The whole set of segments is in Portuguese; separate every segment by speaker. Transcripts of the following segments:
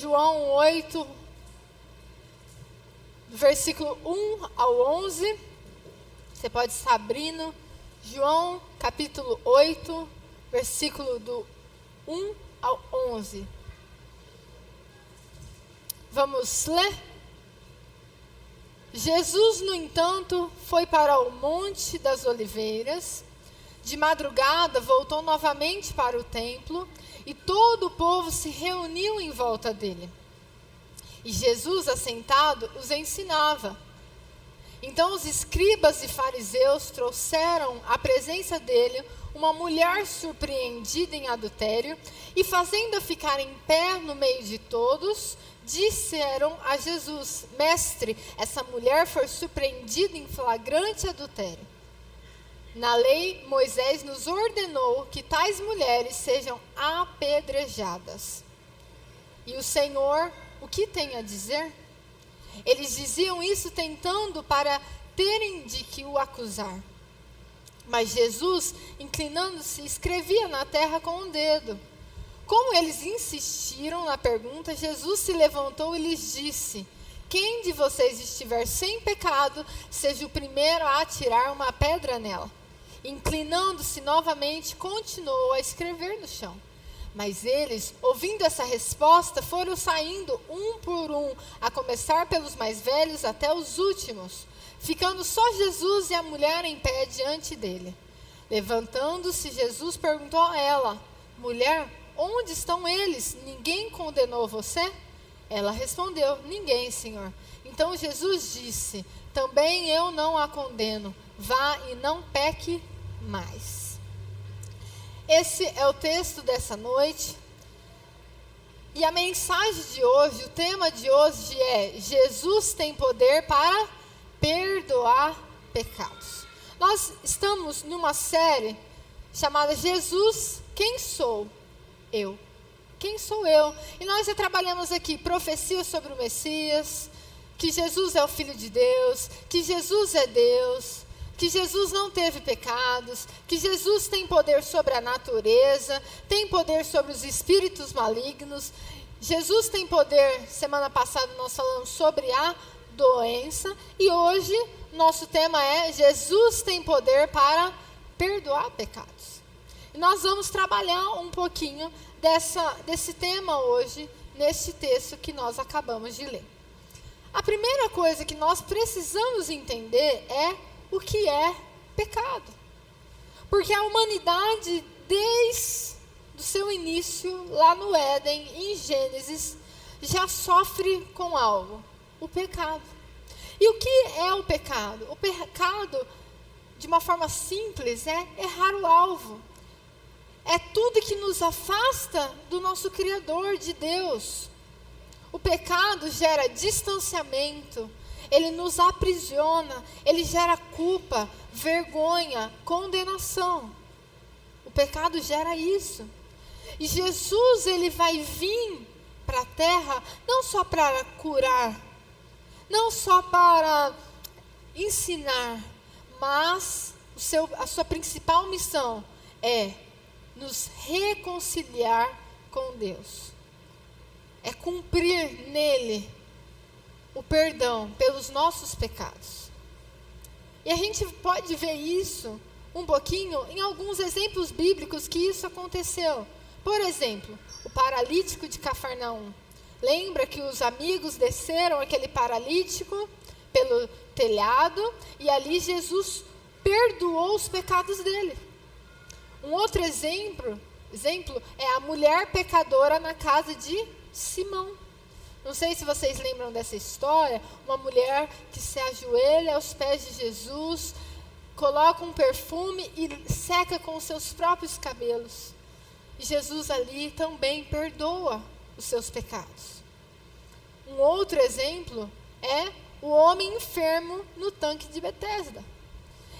Speaker 1: João 8, do versículo 1 ao 11. Você pode estar abrindo. João, capítulo 8, versículo do 1 ao 11. Vamos ler? Jesus, no entanto, foi para o Monte das Oliveiras. De madrugada, voltou novamente para o templo e todo o povo se reuniu em volta dele. E Jesus, assentado, os ensinava. Então os escribas e fariseus trouxeram à presença dele uma mulher surpreendida em adultério e, fazendo-a ficar em pé no meio de todos, disseram a Jesus: Mestre, essa mulher foi surpreendida em flagrante adultério. Na lei, Moisés nos ordenou que tais mulheres sejam apedrejadas. E o Senhor, o que tem a dizer? Eles diziam isso tentando para terem de que o acusar. Mas Jesus, inclinando-se, escrevia na terra com um dedo. Como eles insistiram na pergunta, Jesus se levantou e lhes disse: Quem de vocês estiver sem pecado, seja o primeiro a atirar uma pedra nela. Inclinando-se novamente, continuou a escrever no chão. Mas eles, ouvindo essa resposta, foram saindo um por um, a começar pelos mais velhos até os últimos, ficando só Jesus e a mulher em pé diante dele. Levantando-se, Jesus perguntou a ela: Mulher, onde estão eles? Ninguém condenou você? Ela respondeu: Ninguém, Senhor. Então Jesus disse: Também eu não a condeno. Vá e não peque mais. Esse é o texto dessa noite. E a mensagem de hoje, o tema de hoje é: Jesus tem poder para perdoar pecados. Nós estamos numa série chamada Jesus, quem sou eu? Quem sou eu? E nós já trabalhamos aqui profecias sobre o Messias, que Jesus é o Filho de Deus, que Jesus é Deus, que Jesus não teve pecados, que Jesus tem poder sobre a natureza, tem poder sobre os espíritos malignos. Jesus tem poder, semana passada nós falamos sobre a doença, e hoje nosso tema é: Jesus tem poder para perdoar pecados. E nós vamos trabalhar um pouquinho desse tema hoje, neste texto que nós acabamos de ler. A primeira coisa que nós precisamos entender é o que é pecado. Porque a humanidade, desde o seu início, lá no Éden, em Gênesis, já sofre com algo: o pecado. E o que é o pecado? O pecado, de uma forma simples, é errar o alvo. É tudo que nos afasta do nosso Criador, de Deus. O pecado gera distanciamento, ele nos aprisiona, ele gera culpa, vergonha, condenação. O pecado gera isso. E Jesus, ele vai vir para a terra não só para curar, não só para ensinar, mas a sua principal missão é nos reconciliar com Deus. É cumprir nele o perdão pelos nossos pecados. E a gente pode ver isso um pouquinho em alguns exemplos bíblicos que isso aconteceu. Por exemplo, o paralítico de Cafarnaum. Lembra que os amigos desceram aquele paralítico pelo telhado e ali Jesus perdoou os pecados dele. Um outro exemplo é a mulher pecadora na casa de Simão. Não sei se vocês lembram dessa história. Uma mulher que se ajoelha aos pés de Jesus, coloca um perfume e seca com os seus próprios cabelos. E Jesus ali também perdoa os seus pecados. Um outro exemplo é o homem enfermo no tanque de Betesda.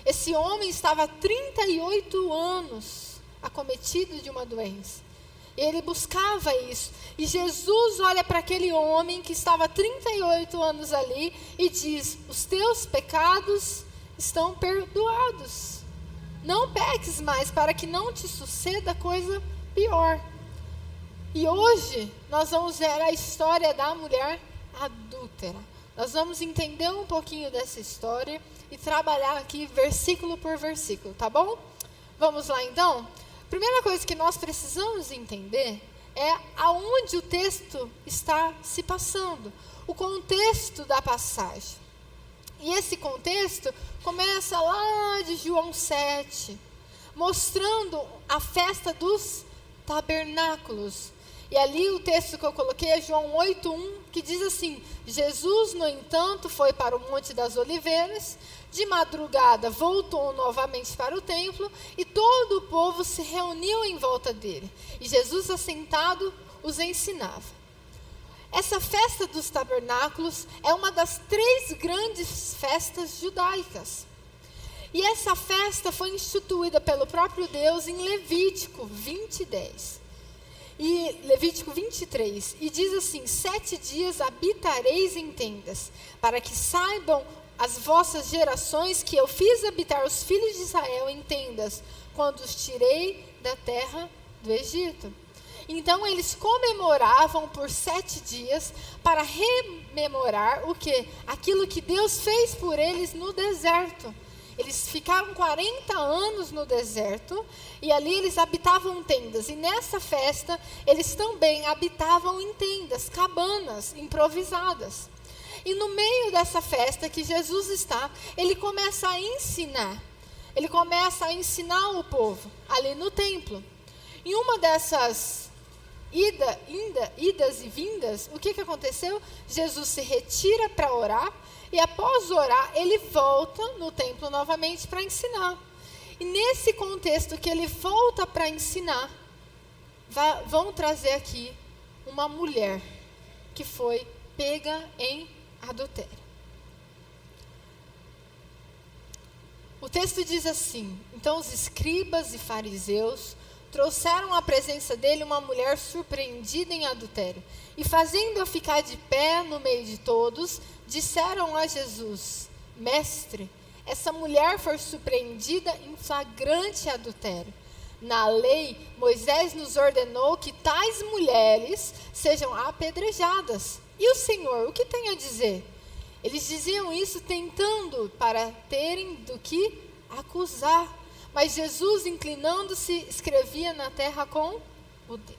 Speaker 1: Esse homem estava há 38 anos acometido de uma doença. Ele buscava isso. E Jesus olha para aquele homem que estava há 38 anos ali e diz: os teus pecados estão perdoados. Não peques mais, para que não te suceda coisa pior. E hoje nós vamos ver a história da mulher adúltera. Nós vamos entender um pouquinho dessa história e trabalhar aqui versículo por versículo, tá bom? Vamos lá então? Primeira coisa que nós precisamos entender é aonde o texto está se passando, o contexto da passagem. E esse contexto começa lá de João 7, mostrando a festa dos tabernáculos. E ali o texto que eu coloquei é João 8:1, que diz assim: Jesus, no entanto, foi para o Monte das Oliveiras, de madrugada voltou novamente para o templo, e todo o povo se reuniu em volta dele. E Jesus, assentado, os ensinava. Essa festa dos tabernáculos é uma das 3 grandes festas judaicas. E essa festa foi instituída pelo próprio Deus em Levítico 20:10. E Levítico 23, e diz assim: 7 dias habitareis em tendas, para que saibam as vossas gerações que eu fiz habitar os filhos de Israel em tendas, quando os tirei da terra do Egito. Então eles comemoravam por 7 dias, para rememorar o quê? Aquilo que Deus fez por eles no deserto. Eles ficaram 40 anos no deserto, e ali eles habitavam tendas. E nessa festa, eles também habitavam em tendas, cabanas improvisadas. E no meio dessa festa que Jesus está, ele começa a ensinar. Ele começa a ensinar o povo, ali no templo. Em uma dessas idas e vindas, o que aconteceu? Jesus se retira para orar, e após orar, ele volta no templo novamente para ensinar. E nesse contexto que ele volta para ensinar, vão trazer aqui uma mulher que foi pega em adultério. O texto diz assim: então os escribas e fariseus trouxeram à presença dele uma mulher surpreendida em adultério, e fazendo-a ficar de pé no meio de todos, disseram a Jesus: Mestre, essa mulher foi surpreendida em flagrante adultério. Na lei, Moisés nos ordenou que tais mulheres sejam apedrejadas. E o Senhor, o que tem a dizer? Eles diziam isso tentando para terem do que acusar. Mas Jesus, inclinando-se, escrevia na terra com o dedo.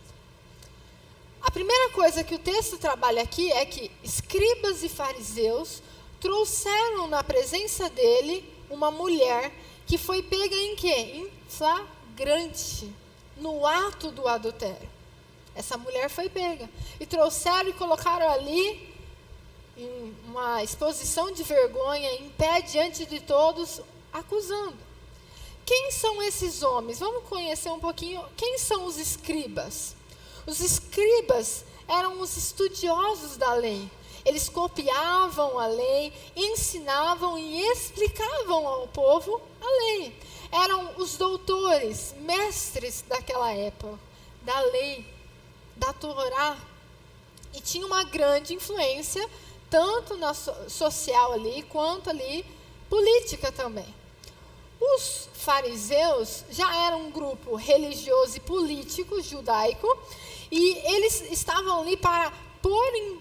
Speaker 1: A primeira coisa que o texto trabalha aqui é que escribas e fariseus trouxeram na presença dele uma mulher que foi pega em quê? Em flagrante, no ato do adultério. Essa mulher foi pega. E trouxeram e colocaram ali, em uma exposição de vergonha, em pé diante de todos, acusando. Quem são esses homens? Vamos conhecer um pouquinho. Quem são os escribas? Os escribas eram os estudiosos da lei. Eles copiavam a lei, ensinavam e explicavam ao povo a lei. Eram os doutores, mestres daquela época, da lei, da Torá. E tinha uma grande influência, tanto na social ali, quanto ali política também. Os fariseus já eram um grupo religioso e político judaico, e eles estavam ali para pôr em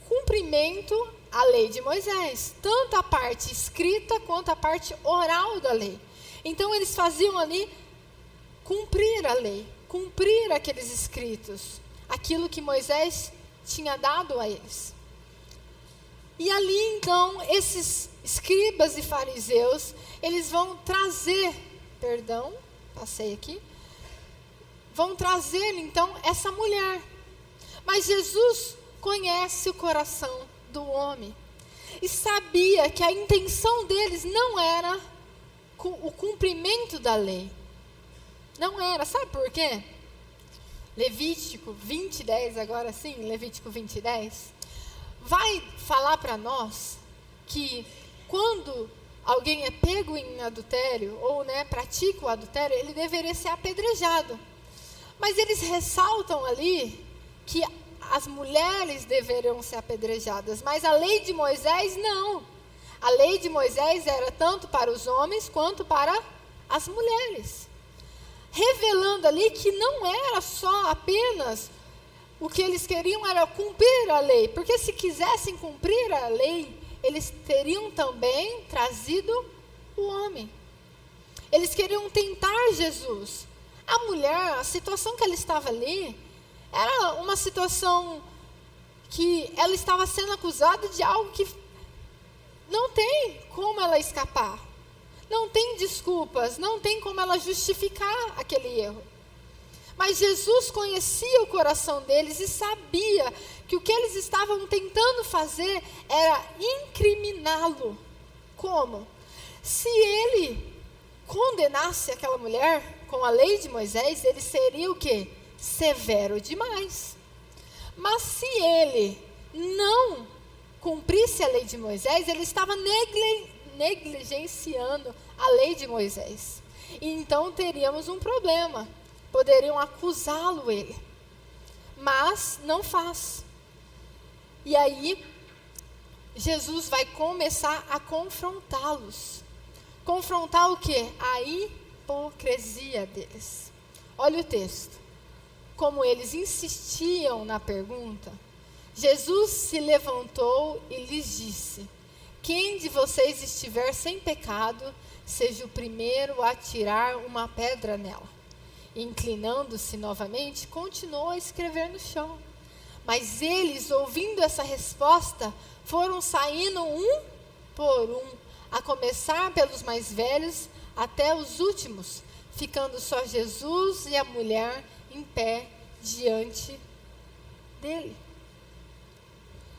Speaker 1: cumprimento a lei de Moisés, tanto a parte escrita quanto a parte oral da lei. Então eles faziam ali cumprir a lei, cumprir aqueles escritos, aquilo que Moisés tinha dado a eles. E ali então, esses escribas e fariseus, eles vão trazer, vão trazer então essa mulher. Mas Jesus conhece o coração do homem e sabia que a intenção deles não era o cumprimento da lei. Não era, sabe por quê? Levítico 20:10, agora sim, Levítico 20:10, vai falar para nós que quando alguém é pego em adultério, ou pratica o adultério, ele deveria ser apedrejado. Mas eles ressaltam ali que as mulheres deveriam ser apedrejadas, mas a lei de Moisés não. A lei de Moisés era tanto para os homens quanto para as mulheres. Revelando ali que não era só apenas o que eles queriam era cumprir a lei, porque se quisessem cumprir a lei, eles teriam também trazido o homem. Eles queriam tentar Jesus. A mulher, a situação que ela estava ali, era uma situação que ela estava sendo acusada de algo que não tem como ela escapar. Não tem desculpas, não tem como ela justificar aquele erro. Mas Jesus conhecia o coração deles e sabia que o que eles estavam tentando fazer era incriminá-lo. Como? Se ele condenasse aquela mulher com a lei de Moisés, ele seria o quê? Severo demais. Mas se ele não cumprisse a lei de Moisés, ele estava negligenciando a lei de Moisés. E então teríamos um problema. Poderiam acusá-lo ele. Mas não faz. E aí, Jesus vai começar a confrontá-los. Confrontar o quê? A hipocrisia deles. Olha o texto. Como eles insistiam na pergunta, Jesus se levantou e lhes disse: quem de vocês estiver sem pecado, seja o primeiro a tirar uma pedra nela. E, inclinando-se novamente, continuou a escrever no chão. Mas eles, ouvindo essa resposta, foram saindo um por um, a começar pelos mais velhos até os últimos, ficando só Jesus e a mulher em pé diante dele.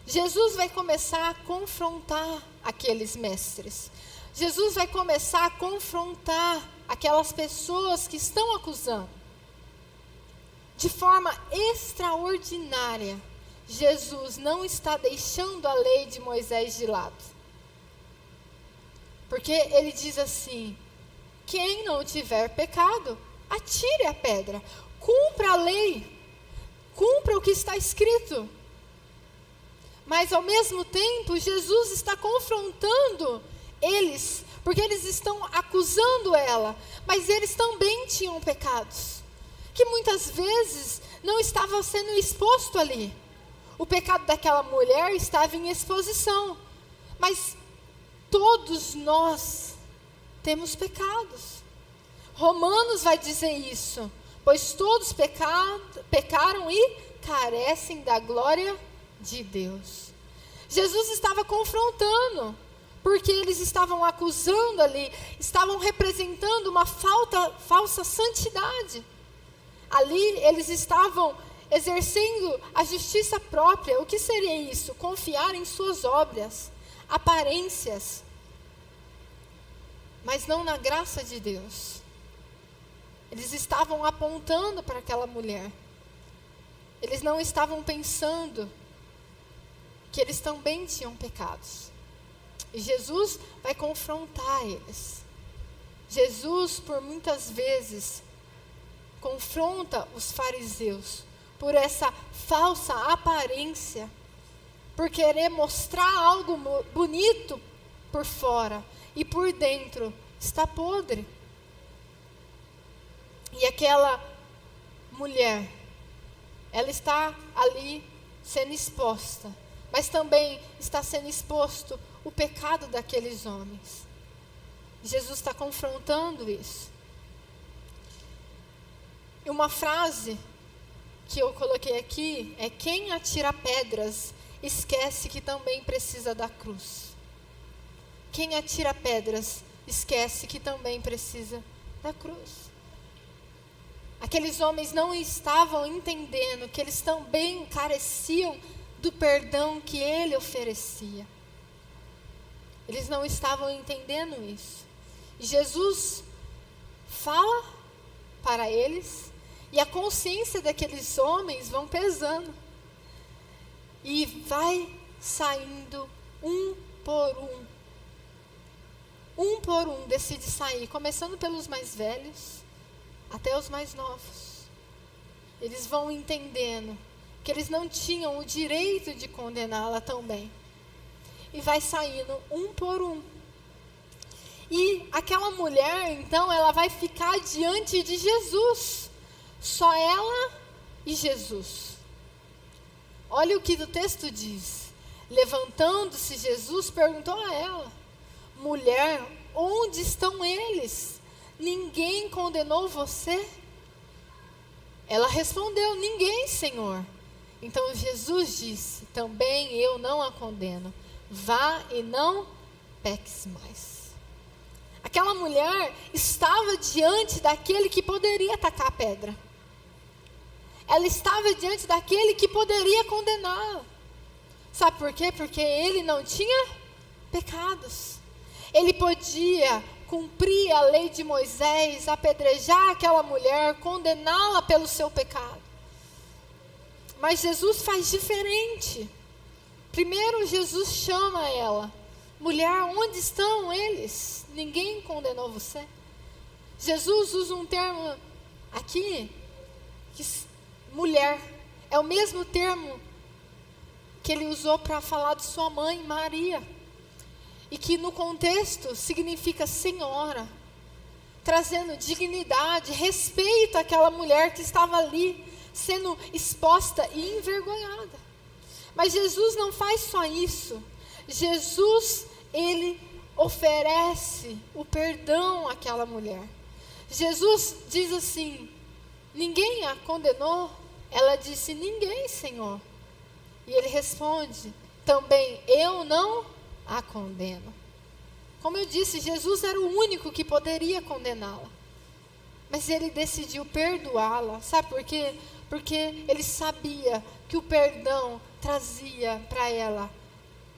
Speaker 1: Jesus vai começar a confrontar aqueles mestres. Jesus vai começar a confrontar aquelas pessoas que estão acusando. De forma extraordinária, Jesus não está deixando a lei de Moisés de lado. Porque ele diz assim: quem não tiver pecado, atire a pedra. Cumpra a lei. Cumpra o que está escrito. Mas ao mesmo tempo, Jesus está confrontando eles, porque eles estão acusando ela, mas eles também tinham pecados, que muitas vezes não estavam sendo exposto ali. O pecado daquela mulher estava em exposição, mas todos nós temos pecados. Romanos vai dizer isso, pois todos pecaram e carecem da glória de Deus. Jesus estava confrontando, porque eles estavam acusando ali, estavam representando uma falsa santidade. Ali eles estavam exercendo a justiça própria. O que seria isso? Confiar em suas obras, aparências, mas não na graça de Deus. Eles estavam apontando para aquela mulher. Eles não estavam pensando que eles também tinham pecados. E Jesus vai confrontar eles. Jesus, por muitas vezes, confronta os fariseus por essa falsa aparência, por querer mostrar algo bonito por fora e por dentro está podre. E aquela mulher, ela está ali sendo exposta, mas também está sendo exposto o pecado daqueles homens. Jesus está confrontando isso. E uma frase que eu coloquei aqui é: quem atira pedras esquece que também precisa da cruz. Quem atira pedras esquece que também precisa da cruz. Aqueles homens não estavam entendendo que eles também careciam do perdão que ele oferecia. Eles não estavam entendendo isso. E Jesus fala para eles, e a consciência daqueles homens vão pesando. E vai saindo um por um. Um por um decide sair, começando pelos mais velhos até os mais novos. Eles vão entendendo que eles não tinham o direito de condená-la também. E vai saindo um por um. E aquela mulher, então, ela vai ficar diante de Jesus. Só ela e Jesus. olha o que o texto diz. Levantando-se, Jesus perguntou a ela: mulher, onde estão eles? Ninguém condenou você? Ela respondeu: ninguém, Senhor. Então Jesus disse: também eu não a condeno. Vá e não peques mais. Aquela mulher estava diante daquele que poderia atacar a pedra. Ela estava diante daquele que poderia condená-la. Sabe por quê? Porque ele não tinha pecados. Ele podia cumprir a lei de Moisés, apedrejar aquela mulher, condená-la pelo seu pecado. Mas Jesus faz diferente. Primeiro Jesus chama ela: mulher, onde estão eles? Ninguém condenou você? Jesus usa um termo aqui, mulher, é o mesmo termo que ele usou para falar de sua mãe, Maria. E que no contexto significa senhora, trazendo dignidade, respeito àquela mulher que estava ali, sendo exposta e envergonhada. Mas Jesus não faz só isso. Jesus, ele oferece o perdão àquela mulher. Jesus diz assim: ninguém a condenou? Ela disse: ninguém, Senhor. E ele responde: também eu não a condeno. Como eu disse, Jesus era o único que poderia condená-la. Mas ele decidiu perdoá-la. Sabe por quê? Porque ele sabia que o perdão trazia para ela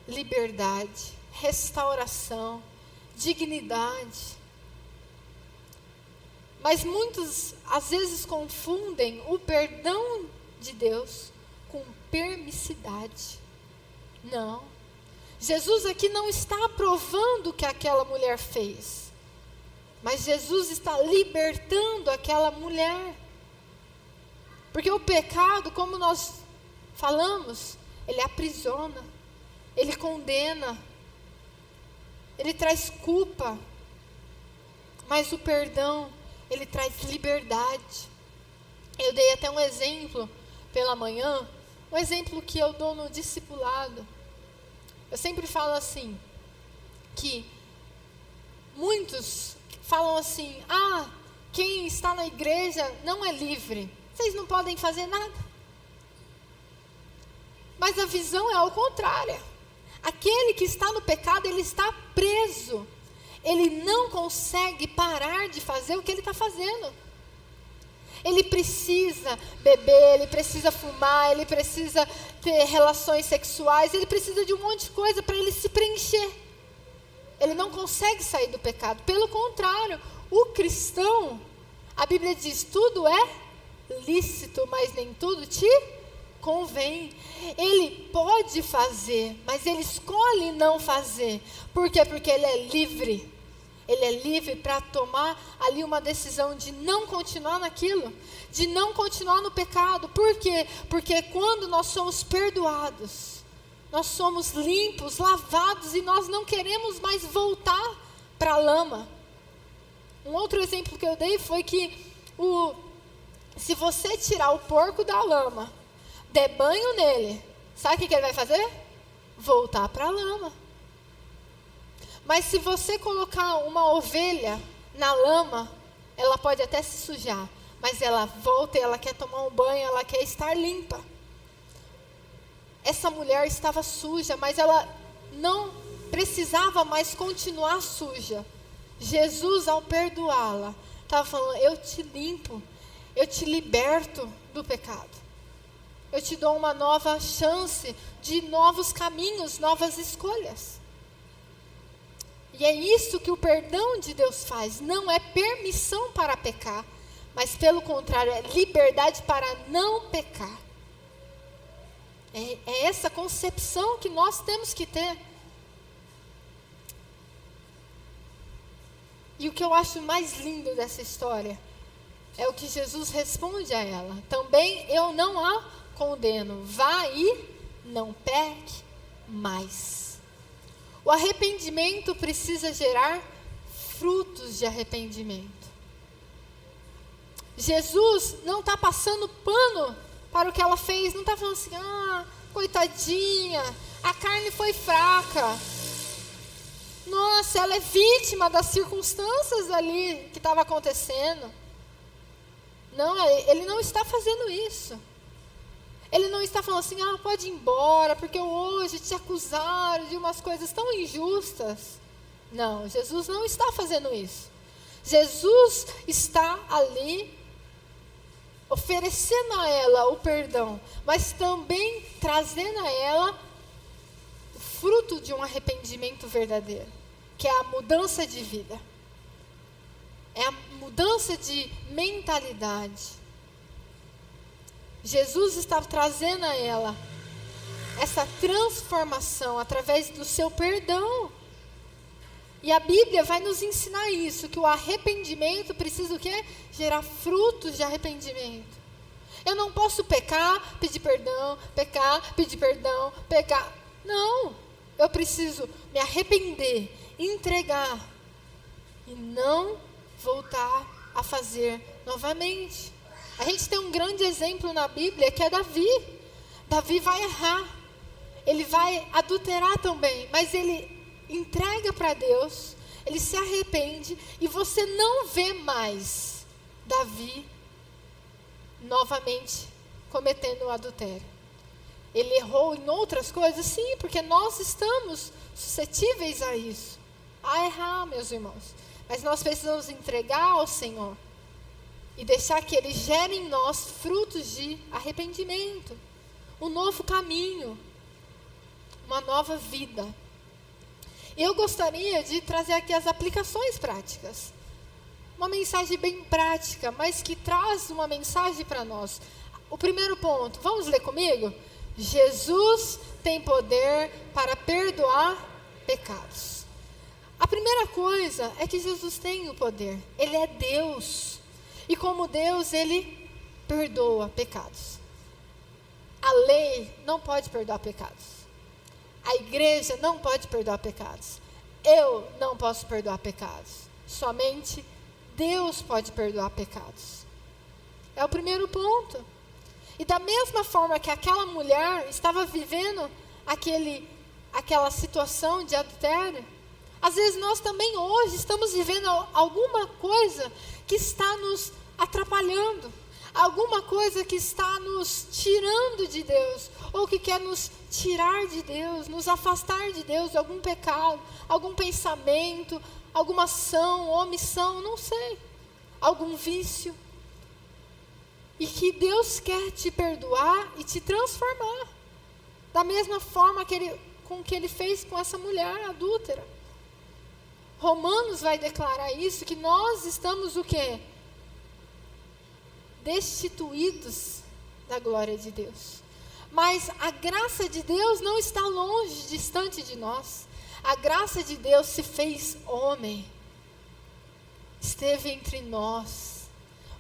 Speaker 1: liberdade, restauração, dignidade. Mas muitos às vezes confundem o perdão de Deus com permissividade. Não. Jesus aqui não está aprovando o que aquela mulher fez, mas Jesus está libertando aquela mulher. Porque o pecado, como nós falamos, ele aprisiona, ele condena, ele traz culpa. Mas o perdão, ele traz liberdade. Eu dei até um exemplo pela manhã, um exemplo que eu dou no discipulado. Eu sempre falo assim, que muitos falam assim: quem está na igreja não é livre, vocês não podem fazer nada. Mas a visão é ao contrário. Aquele que está no pecado, ele está preso. Ele não consegue parar de fazer o que ele está fazendo. Ele precisa beber, ele precisa fumar, ele precisa ter relações sexuais, ele precisa de um monte de coisa para ele se preencher. Ele não consegue sair do pecado. Pelo contrário, o cristão, a Bíblia diz: tudo é lícito, mas nem tudo te convém. Ele pode fazer, mas ele escolhe não fazer. Por quê? Porque ele é livre. Ele é livre para tomar ali uma decisão de não continuar naquilo, de não continuar no pecado. Por quê? Porque quando nós somos perdoados, nós somos limpos, lavados, e nós não queremos mais voltar para a lama. Um outro exemplo que eu dei foi que se você tirar o porco da lama, der banho nele, sabe o que ele vai fazer? Voltar para a lama. Mas se você colocar uma ovelha na lama, ela pode até se sujar, mas ela volta e ela quer tomar um banho, ela quer estar limpa. Essa mulher estava suja, mas ela não precisava mais continuar suja. Jesus, ao perdoá-la, estava falando: eu te limpo, eu te liberto do pecado. Eu te dou uma nova chance de novos caminhos, novas escolhas. E é isso que o perdão de Deus faz. Não é permissão para pecar, mas pelo contrário, é liberdade para não pecar. É essa concepção que nós temos que ter. E o que eu acho mais lindo dessa história é o que Jesus responde a ela: também eu não a condeno, vá e não peque mais. O arrependimento precisa gerar frutos de arrependimento. Jesus não está passando pano para o que ela fez, não está falando assim: coitadinha, a carne foi fraca. Nossa, ela é vítima das circunstâncias ali que estava acontecendo. Não, ele não está fazendo isso. Ele não está falando assim, pode ir embora, porque hoje te acusaram de umas coisas tão injustas. Não, Jesus não está fazendo isso. Jesus está ali oferecendo a ela o perdão, mas também trazendo a ela o fruto de um arrependimento verdadeiro, que é a mudança de vida. É a mudança de mentalidade. Jesus estava trazendo a ela essa transformação através do seu perdão. E a Bíblia vai nos ensinar isso, que o arrependimento precisa o quê? Gerar frutos de arrependimento. Eu não posso pecar, pedir perdão, pecar, pedir perdão, pecar. Não, eu preciso me arrepender, entregar e não voltar a fazer novamente. A gente tem um grande exemplo na Bíblia que é Davi. Davi vai errar, ele vai adulterar também, mas ele entrega para Deus, ele se arrepende e você não vê mais Davi novamente cometendo o adultério. Ele errou em outras coisas, sim, porque nós estamos suscetíveis a isso, a errar, meus irmãos. Mas nós precisamos entregar ao Senhor e deixar que Ele gere em nós frutos de arrependimento, um novo caminho, uma nova vida. Eu gostaria de trazer aqui as aplicações práticas. Uma mensagem bem prática, mas que traz uma mensagem para nós. O primeiro ponto, vamos ler comigo? Jesus tem poder para perdoar pecados. A primeira coisa é que Jesus tem o poder. Ele é Deus. E como Deus, Ele perdoa pecados. A lei não pode perdoar pecados. A igreja não pode perdoar pecados. Eu não posso perdoar pecados. Somente Deus pode perdoar pecados. É o primeiro ponto. E da mesma forma que aquela mulher estava vivendo aquela situação de adultério, às vezes nós também hoje estamos vivendo alguma coisa que está nos atrapalhando, alguma coisa que está nos tirando de Deus, ou que quer nos tirar de Deus, nos afastar de Deus, algum pecado, algum pensamento, alguma ação, omissão, não sei, algum vício. E que Deus quer te perdoar e te transformar, da mesma forma com que Ele fez com essa mulher adúltera. Romanos vai declarar isso, que nós estamos o quê? Destituídos da glória de Deus. Mas a graça de Deus não está longe, distante de nós. A graça de Deus se fez homem, esteve entre nós,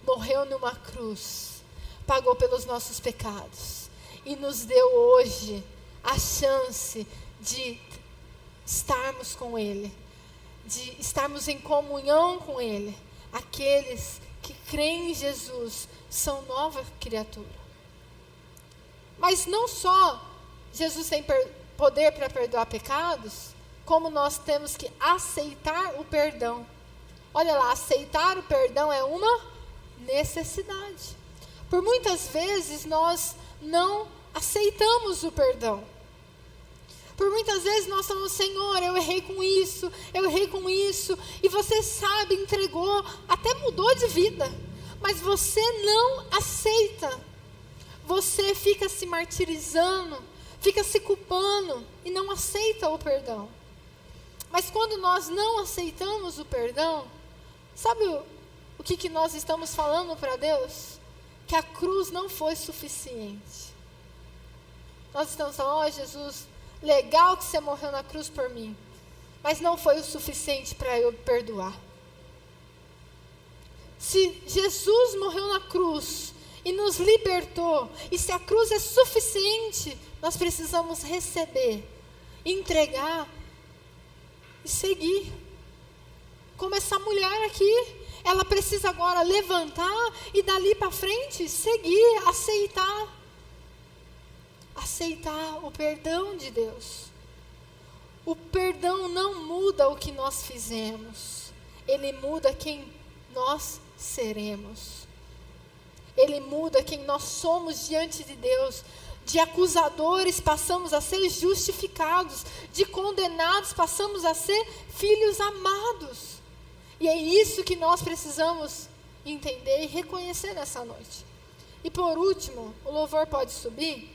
Speaker 1: morreu numa cruz, pagou pelos nossos pecados e nos deu hoje a chance de estarmos com Ele, de estarmos em comunhão com Ele. Aqueles que creem em Jesus são nova criatura. Mas não só Jesus tem poder para perdoar pecados, como nós temos que aceitar o perdão. Olha lá, aceitar o perdão é uma necessidade. Por muitas vezes nós não aceitamos o perdão. Por muitas vezes nós falamos, Senhor, eu errei com isso, e você sabe, entregou, até mudou de vida, mas você não aceita. Você fica se martirizando, fica se culpando e não aceita o perdão. Mas quando nós não aceitamos o perdão, sabe o que nós estamos falando para Deus? Que a cruz não foi suficiente. Nós estamos falando, Jesus, legal que você morreu na cruz por mim, mas não foi o suficiente para eu perdoar. Se Jesus morreu na cruz e nos libertou, e se a cruz é suficiente, nós precisamos receber, entregar e seguir. Como essa mulher aqui, ela precisa agora levantar e dali para frente seguir, aceitar. aceitar o perdão de Deus. O perdão não muda o que nós fizemos, ele muda quem nós seremos. Ele muda quem nós somos diante de Deus. De acusadores passamos a ser justificados, de condenados passamos a ser filhos amados. E é isso que nós precisamos entender e reconhecer nessa noite. E por último, o louvor pode subir.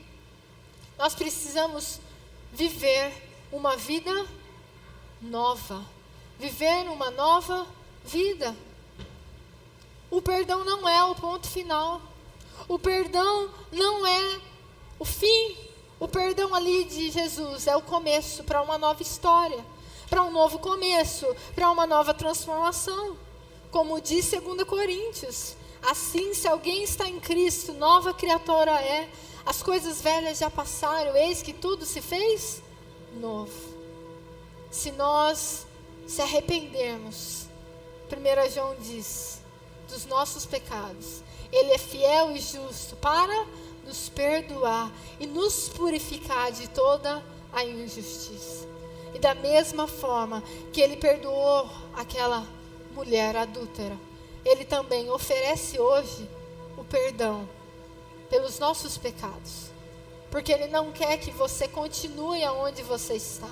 Speaker 1: Nós precisamos viver uma vida nova. Viver uma nova vida. O perdão não é o ponto final. O perdão não é o fim. O perdão ali de Jesus é o começo para uma nova história, para um novo começo, para uma nova transformação. Como diz 2 Coríntios, assim, se alguém está em Cristo, nova criatura é. As coisas velhas já passaram, eis que tudo se fez novo. Se nós se arrependermos, 1 João diz, dos nossos pecados, Ele é fiel e justo para nos perdoar e nos purificar de toda a injustiça. E da mesma forma que Ele perdoou aquela mulher adúltera, Ele também oferece hoje o perdão pelos nossos pecados. Porque Ele não quer que você continue aonde você está.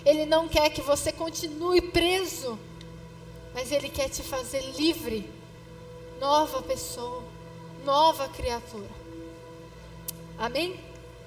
Speaker 1: Ele não quer que você continue preso. Mas Ele quer te fazer livre. Nova pessoa, nova criatura. Amém?